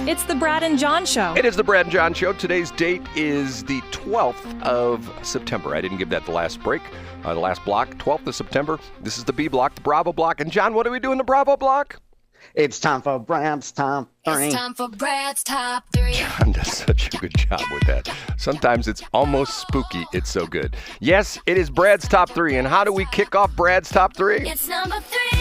It's the Brad and John Show. It is the Brad and John Show. Today's date is the 12th of September. I didn't give that the last break, the last block. 12th of September. This is the B block, the Bravo block. And John, what do we do in the Bravo block? It's time for Brad's Top 3. It's time for Brad's Top 3. John does such a good job with that. Sometimes it's almost spooky. It's so good. Yes, it is Brad's Top 3. And how do we kick off Brad's Top 3? It's number 3.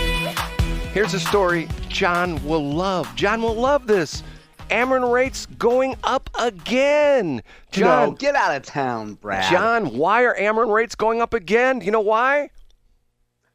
Here's a story John will love. John will love this. Ameren rates going up again. John, No, get out of town, Brad. John, why are Ameren rates going up again? Do you know why?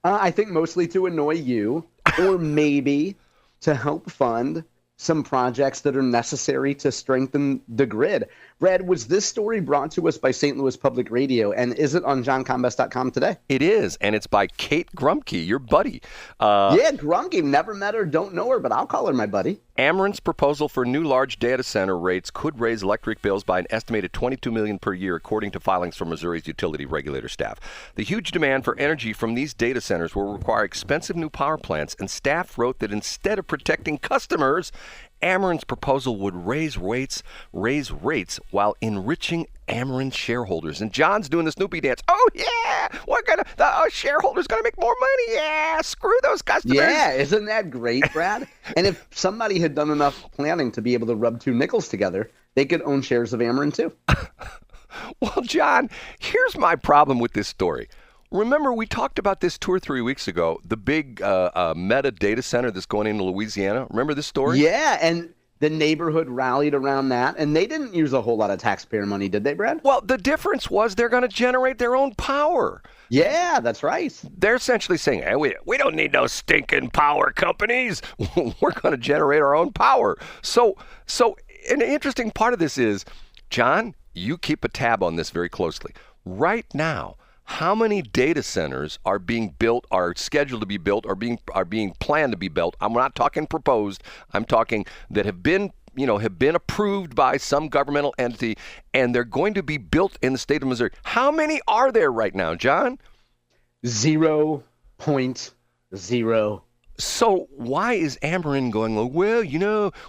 I think mostly to annoy you, or maybe to help fund some projects that are necessary to strengthen the grid. Brad, was this story brought to us by St. Louis Public Radio, and is it on johncombest.com today? It is, and it's by Kate Grumke, your buddy. Yeah, Grumke. Never met her, don't know her, but I'll call her my buddy. Ameren's proposal for new large data center rates could raise electric bills by an estimated $22 million per year, according to filings from Missouri's utility regulator staff. The huge demand for energy from these data centers will require expensive new power plants, and staff wrote that instead of protecting customers, Ameren's proposal would raise rates while enriching Ameren shareholders. And John's doing the Snoopy dance. Oh, yeah, the shareholders going to make more money. Yeah, screw those customers. Yeah, isn't that great, Brad? And if somebody had done enough planning to be able to rub two nickels together, they could own shares of Ameren too. Well, John, here's my problem with this story. Remember, we talked about this 2 or 3 weeks ago, the big Meta data center that's going into Louisiana. Remember this story? Yeah, and the neighborhood rallied around that, and they didn't use a whole lot of taxpayer money, did they, Brad? Well, the difference was they're going to generate their own power. Yeah, that's right. They're essentially saying, hey, we don't need no stinking power companies. We're going to generate our own power. So an interesting part of this is, John, you keep a tab on this very closely. Right now, how many data centers are being built, are scheduled to be built, are being planned to be built? I'm not talking proposed. I'm talking that have been approved by some governmental entity, and they're going to be built in the state of Missouri. How many are there right now, John? 0.0. So why is Ameren going, well,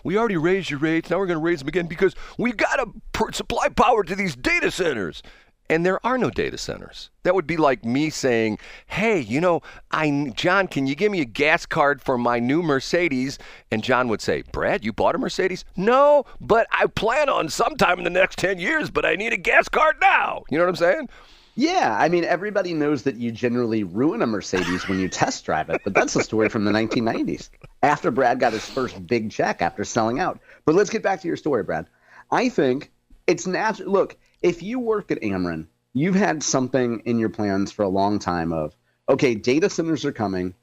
we already raised your rates. Now we're going to raise them again because we've got to supply power to these data centers. And there are no data centers. That would be like me saying, hey, John, can you give me a gas card for my new Mercedes? And John would say, Brad, you bought a Mercedes? No, but I plan on sometime in the next 10 years, but I need a gas card now. You know what I'm saying? Yeah, I mean, everybody knows that you generally ruin a Mercedes when you test drive it, but that's a story from the 1990s, after Brad got his first big check after selling out. But let's get back to your story, Brad. I think it's natural. Look, if you work at Ameren, you've had something in your plans for a long time of, okay, data centers are coming,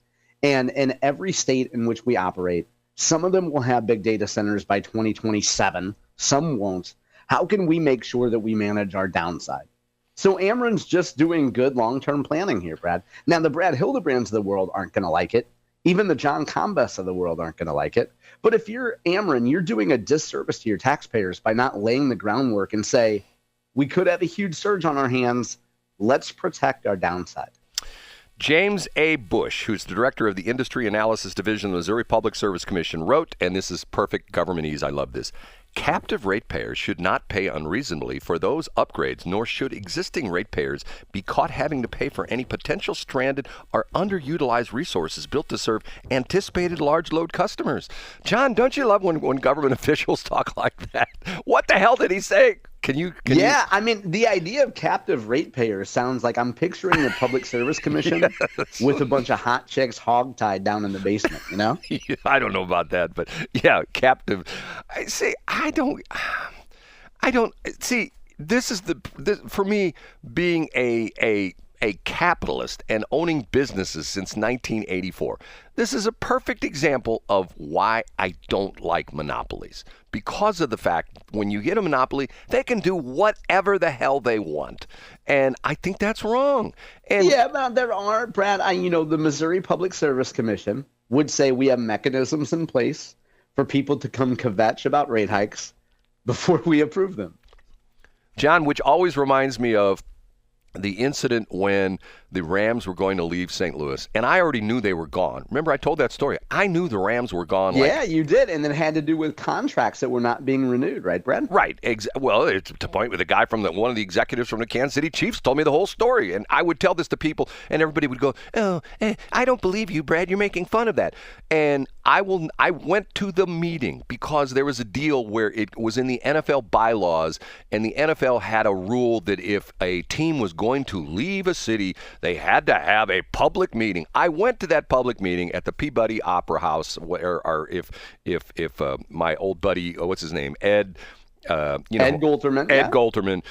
and in every state in which we operate, some of them will have big data centers by 2027, some won't. How can we make sure that we manage our downside? So Ameren's just doing good long-term planning here, Brad. Now, the Brad Hildebrands of the world aren't going to like it. Even the John Combests of the world aren't going to like it. But if you're Ameren, you're doing a disservice to your taxpayers by not laying the groundwork and say, we could have a huge surge on our hands. Let's protect our downside. James A. Bush, who's the director of the Industry Analysis Division of the Missouri Public Service Commission, wrote, and this is perfect governmentese, I love this, captive ratepayers should not pay unreasonably for those upgrades, nor should existing ratepayers be caught having to pay for any potential stranded or underutilized resources built to serve anticipated large load customers. John, don't you love when government officials talk like that? What the hell did he say? I mean, the idea of captive ratepayers sounds like I'm picturing the Public Service Commission with a bunch of hot chicks hogtied down in the basement, I don't know about that, but yeah, captive. I don't see, this is for me, being a capitalist and owning businesses since 1984. This is a perfect example of why I don't like monopolies. Because of the fact when you get a monopoly, they can do whatever the hell they want. And I think that's wrong. And yeah, but there are, Brad, the Missouri Public Service Commission would say we have mechanisms in place for people to come kvetch about rate hikes before we approve them. John, which always reminds me of the incident when the Rams were going to leave St. Louis, and I already knew they were gone. Remember, I told that story. I knew the Rams were gone. Yeah, you did, and it had to do with contracts that were not being renewed, right, Brad? Right. Well, it's to point with a guy from one of the executives from the Kansas City Chiefs told me the whole story, and I would tell this to people, and everybody would go, "Oh, I don't believe you, Brad. You're making fun of that." And I went to the meeting because there was a deal where it was in the NFL bylaws, and the NFL had a rule that if a team was going to leave a city, they had to have a public meeting. I went to that public meeting at the Peabody Opera House, or if my old buddy, what's his name, Ed Golterman. Ed Golterman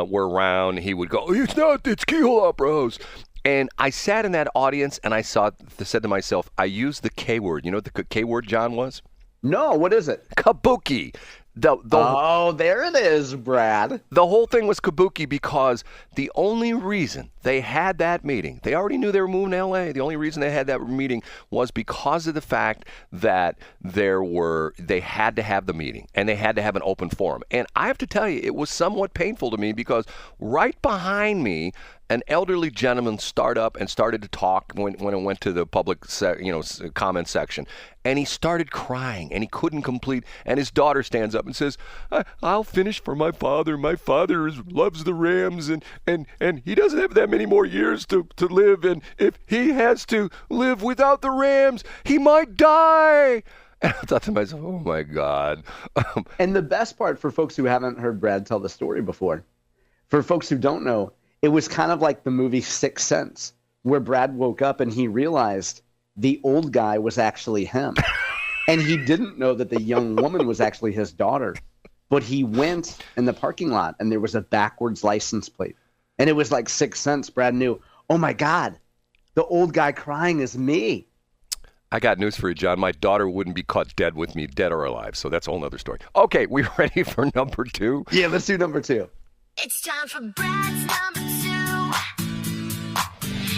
were around, he would go, it's Keyhole Opera House. And I sat in that audience and I said to myself, I used the K word. You know what the K word, John, was? No, what is it? Kabuki. There it is, Brad. The whole thing was kabuki because the only reason they had that meeting, they already knew they were moving to L.A. The only reason they had that meeting was because of the fact that they had to have the meeting and they had to have an open forum. And I have to tell you, it was somewhat painful to me because right behind me, an elderly gentleman started to talk when it went to the public comment section, and he started crying and he couldn't complete. And his daughter stands up and says, "I'll finish for my father. My father loves the Rams, and he doesn't have that many more years to live. And if he has to live without the Rams, he might die." And I thought to myself, "Oh my God!" And the best part for folks who haven't heard Brad tell the story before, for folks who don't know, it was kind of like the movie Sixth Sense, where Brad woke up and he realized the old guy was actually him. And he didn't know that the young woman was actually his daughter. But he went in the parking lot and there was a backwards license plate. And it was like Sixth Sense. Brad knew, oh my God, the old guy crying is me. I got news for you, John. My daughter wouldn't be caught dead with me, dead or alive. So that's a whole other story. Okay, we ready for number 2? Yeah, let's do number 2. It's time for Brad's number 2.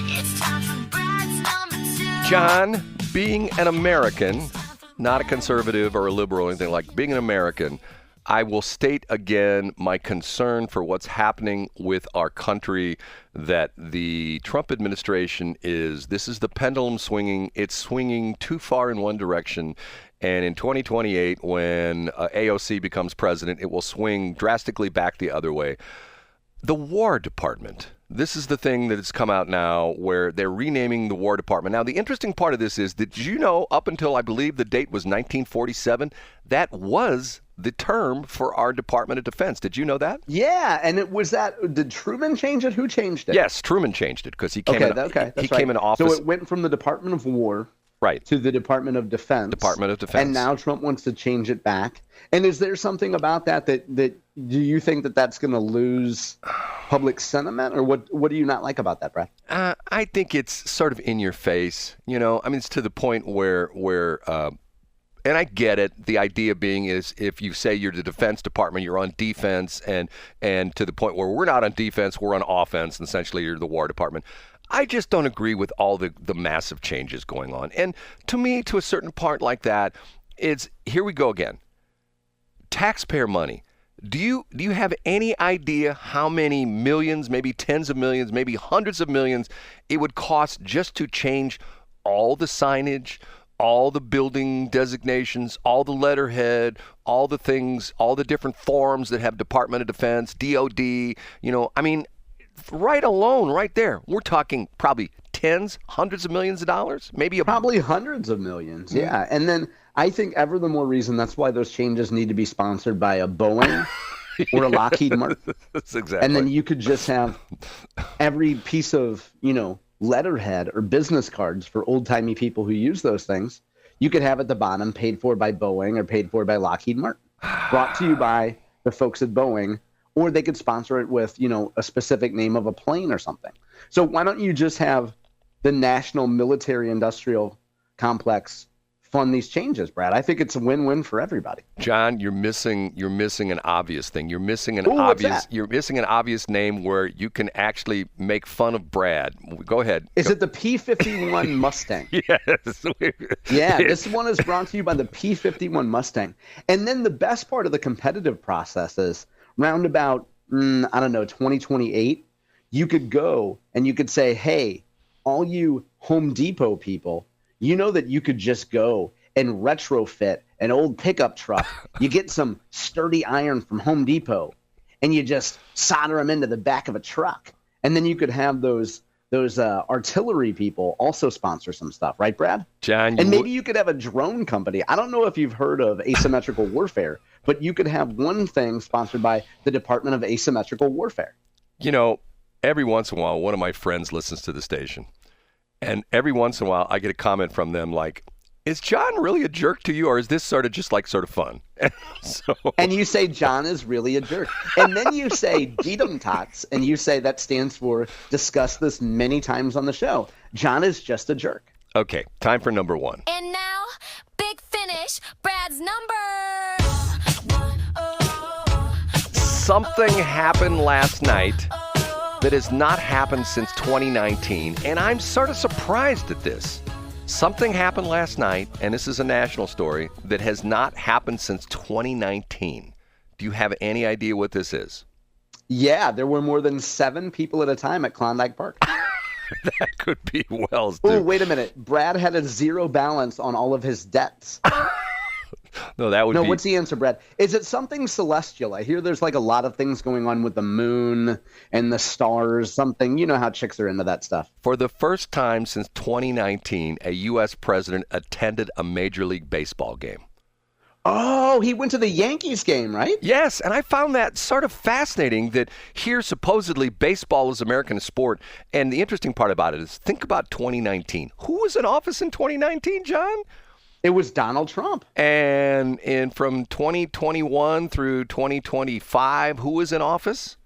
It's time for Brad's number 2. John, being an American, not a conservative or a liberal or anything like, being an American, I will state again my concern for what's happening with our country, that the Trump administration this is the pendulum swinging. It's swinging too far in one direction. And in 2028, when AOC becomes president, it will swing drastically back the other way. The War Department. This is the thing that has come out now where they're renaming the War Department. Now, the interesting part of this is that, did you know, up until I believe the date was 1947, that was the term for our Department of Defense. Did you know that? Yeah, and did Truman change it? Who changed it? Yes, Truman changed it because he came in office. So it went from the Department of War to the Department of Defense. Department of Defense. And now Trump wants to change it back. And is there something about that do you think that's going to lose public sentiment, or what do you not like about that, Brad? I think it's sort of in your face. You know, I mean, it's to the point where and I get it. The idea being is if you say you're the Defense Department, you're on defense, and to the point where we're not on defense, we're on offense, and essentially you're the War Department. I just don't agree with all the massive changes going on. And to me, to a certain part like that, it's here we go again. Taxpayer money. Do you have any idea how many millions, maybe tens of millions, maybe hundreds of millions it would cost just to change all the signage, all the building designations, all the letterhead, all the things, all the different forms that have Department of Defense, DOD, I mean, right there, we're talking probably tens, hundreds of millions of dollars, probably hundreds of millions. Yeah. And then I think ever the more reason that's why those changes need to be sponsored by a Boeing or a Lockheed Martin. That's exactly. And then you could just have every piece of, letterhead or business cards for old-timey people who use those things. You could have at the bottom paid for by Boeing or paid for by Lockheed Martin, brought to you by the folks at Boeing, or they could sponsor it with, a specific name of a plane or something. So why don't you just have the National Military Industrial Complex fund these changes, Brad? I think it's a win-win for everybody. John, you're missing an obvious thing. You're missing an obvious name where you can actually make fun of Brad. Go ahead. Is it the P-51 Mustang? Yes. Yeah, this one is brought to you by the P-51 Mustang. And then the best part of the competitive process is round about, 2028, you could go and you could say, hey, all you Home Depot people, you know that you could just go and retrofit an old pickup truck. You get some sturdy iron from Home Depot and you just solder them into the back of a truck. And then you could have those artillery people also sponsor some stuff, right, Brad? John, and maybe you could have a drone company. I don't know if you've heard of asymmetrical warfare, but you could have one thing sponsored by the Department of Asymmetrical Warfare. You know, every once in a while, one of my friends listens to the station. And every once in a while, I get a comment from them like, is John really a jerk to you, or is this sort of fun? And you say John is really a jerk. And then you say Deedum Tots, and you say that stands for discuss this many times on the show. John is just a jerk. Okay, time for number one. And now, big finish, Brad's number. Something happened last night that has not happened since 2019, and I'm sort of surprised at this. Something happened last night, and this is a national story, that has not happened since 2019. Do you have any idea what this is? Yeah, there were more than 7 people at a time at Klondike Park. That could be Wells, Oh, dude. wait a minute. Brad had a zero balance on all of his debts. No, that would be... No, what's the answer, Brad? Is it something celestial? I hear there's like a lot of things going on with the moon and the stars, something. You know how chicks are into that stuff. For the first time since 2019, a U.S. president attended a Major League Baseball game. Oh, he went to the Yankees game, right? Yes, and I found that sort of fascinating that here supposedly baseball is American sport. And the interesting part about it is think about 2019. Who was in office in 2019, John? It was Donald Trump. And from 2021 through 2025, who was in office?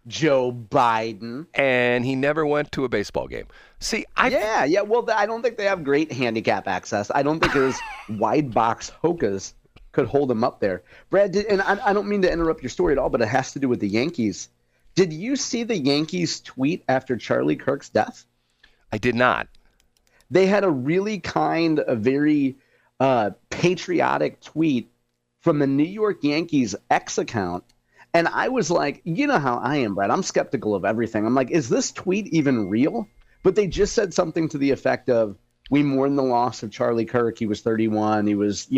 Joe Biden. And he never went to a baseball game. See, Yeah. Well, I don't think they have great handicap access. I don't think his wide box Hokas could hold him up there. Brad, and I don't mean to interrupt your story at all, but it has to do with the Yankees. Did you see the Yankees tweet after Charlie Kirk's death? I did not. They had a really kind, a very patriotic tweet from the New York Yankees X account. And I was like, you know how I am, Brad. I'm skeptical of everything. I'm like, is this tweet even real? But they just said something to the effect of, we mourn the loss of Charlie Kirk. He was 31. He was,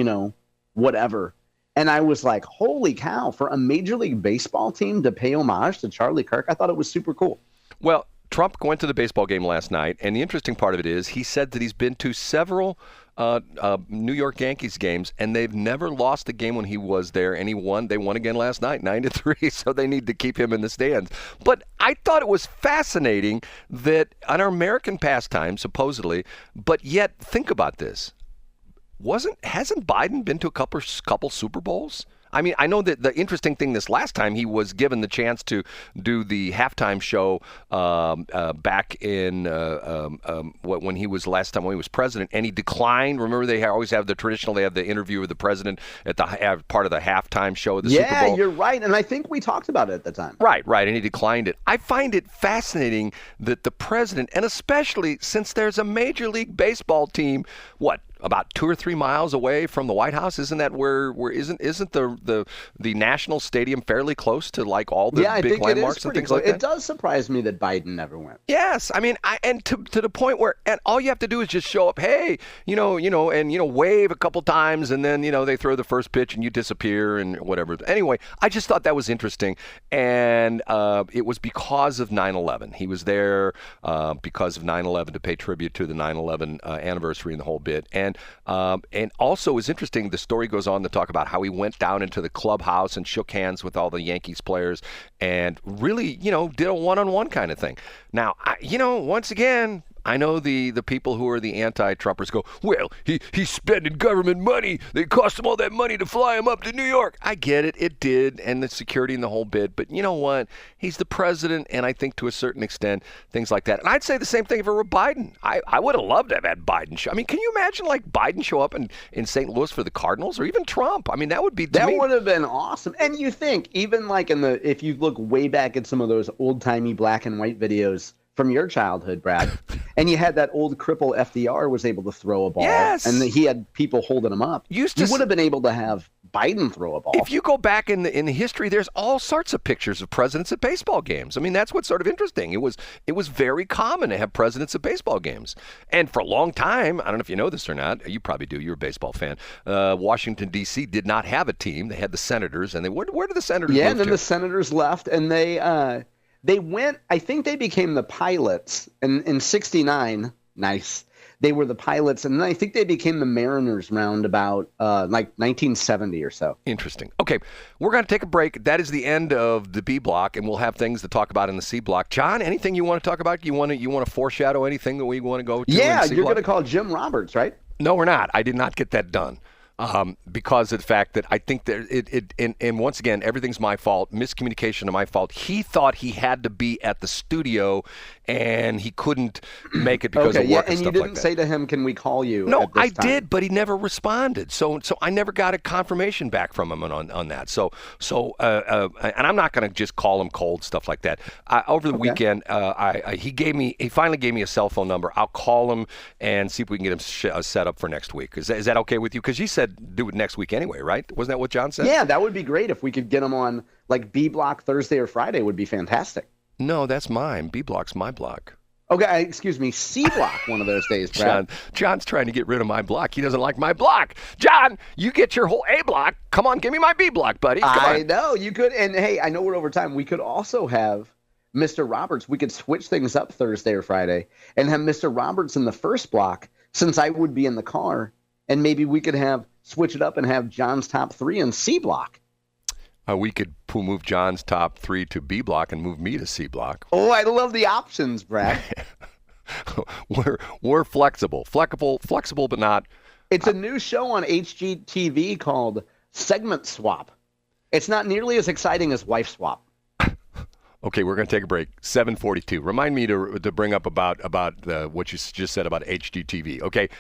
whatever. And I was like, holy cow, for a Major League Baseball team to pay homage to Charlie Kirk, I thought it was super cool. Well, Trump went to the baseball game last night, and the interesting part of it is he said that he's been to several New York Yankees games, and they've never lost a game when he was there, and they won again last night, 9-3, so they need to keep him in the stands. But I thought it was fascinating that an American pastime, supposedly, but yet, think about this. Hasn't Biden been to a couple Super Bowls? I mean, I know that the interesting thing this last time, he was given the chance to do the halftime show back in when he was last time when he was president, and he declined. Remember, they always have they have the interview with the president at the part of the halftime show of the Super Bowl. Yeah, you're right, and I think we talked about it at the time. Right, and he declined it. I find it fascinating that the president, and especially since there's a Major League Baseball team, about 2 or 3 miles away from the White House? Isn't that where isn't the national stadium fairly close to like all the big landmarks and things like that? It does surprise me that Biden never went. Yes, I mean, and to the point where, and all you have to do is just show up. Hey, and wave a couple times, and then they throw the first pitch and you disappear and whatever. Anyway, I just thought that was interesting, and it was because of 9/11. He was there because of 9/11 to pay tribute to the 9/11 anniversary and the whole bit, and also it was interesting. The story goes on to talk about how he went down into the clubhouse and shook hands with all the Yankees players, and really, did a one-on-one kind of thing. Now, once again, I know the people who are the anti-Trumpers go, well, he's spending government money. They cost him all that money to fly him up to New York. I get it. It did, and the security and the whole bit. But you know what? He's the president, and I think to a certain extent, things like that. And I'd say the same thing if it were Biden. I would have loved to have had Biden show. I mean, can you imagine like Biden show up in St. Louis for the Cardinals, or even Trump? I mean, that would be would have been awesome. And you think, even like if you look way back at some of those old-timey black and white videos from your childhood, Brad, and you had that old cripple FDR was able to throw a ball, yes, and he had people holding him up. You would have been able to have Biden throw a ball. If you go back in the history, there's all sorts of pictures of presidents at baseball games. I mean, that's what's sort of interesting. It was very common to have presidents at baseball games, and for a long time, I don't know if you know this or not. You probably do. You're a baseball fan. Washington D.C. did not have a team. They had the Senators, and where did the Senators? Yeah, move and then to? the Senators left, and they went. I think they became the Pilots in '69. Nice. They were the Pilots, and then I think they became the Mariners round about like 1970 or so. Interesting. Okay, we're going to take a break. That is the end of the B block, and we'll have things to talk about in the C block. John, anything you want to talk about? You want to foreshadow anything that we want to go to? Yeah, in the C you're block? going to call Jim Roberts, right? No, we're not. I did not get that done. Because of the fact that I think that and once again, everything's my fault, miscommunication on my fault. He thought he had to be at the studio, and he couldn't make it because of work and you stuff didn't like that. say to him, "Can we call you?" No, at this I time? did, but he never responded. So I never got a confirmation back from him on that. And I'm not going to just call him cold, stuff like that. Over the weekend, he finally gave me a cell phone number. I'll call him and see if we can get him set up for next week. Is that okay with you? Because you said do it next week anyway, right? Wasn't that what John said? Yeah, that would be great if we could get him on like B block Thursday or Friday. Would be fantastic. No, that's mine. B block's my block. Okay, excuse me, C block one of those days, Brad. John's trying to get rid of my block. He doesn't like my block. John, you get your whole A block. Come on, give me my B block, buddy. Come I on. know you could, and hey, I know we're over time. We could also have Mr. Roberts. We could switch things up Thursday or Friday and have Mr. Roberts in the first block, since I would be in the car, and maybe we could switch it up and have John's top three in C block. We could move John's top three to B block and move me to C block. Oh, I love the options, Brad. We're flexible, but not. It's a new show on HGTV called Segment Swap. It's not nearly as exciting as Wife Swap. Okay, we're going to take a break. 7:42. Remind me to bring up about what you just said about HGTV. Okay.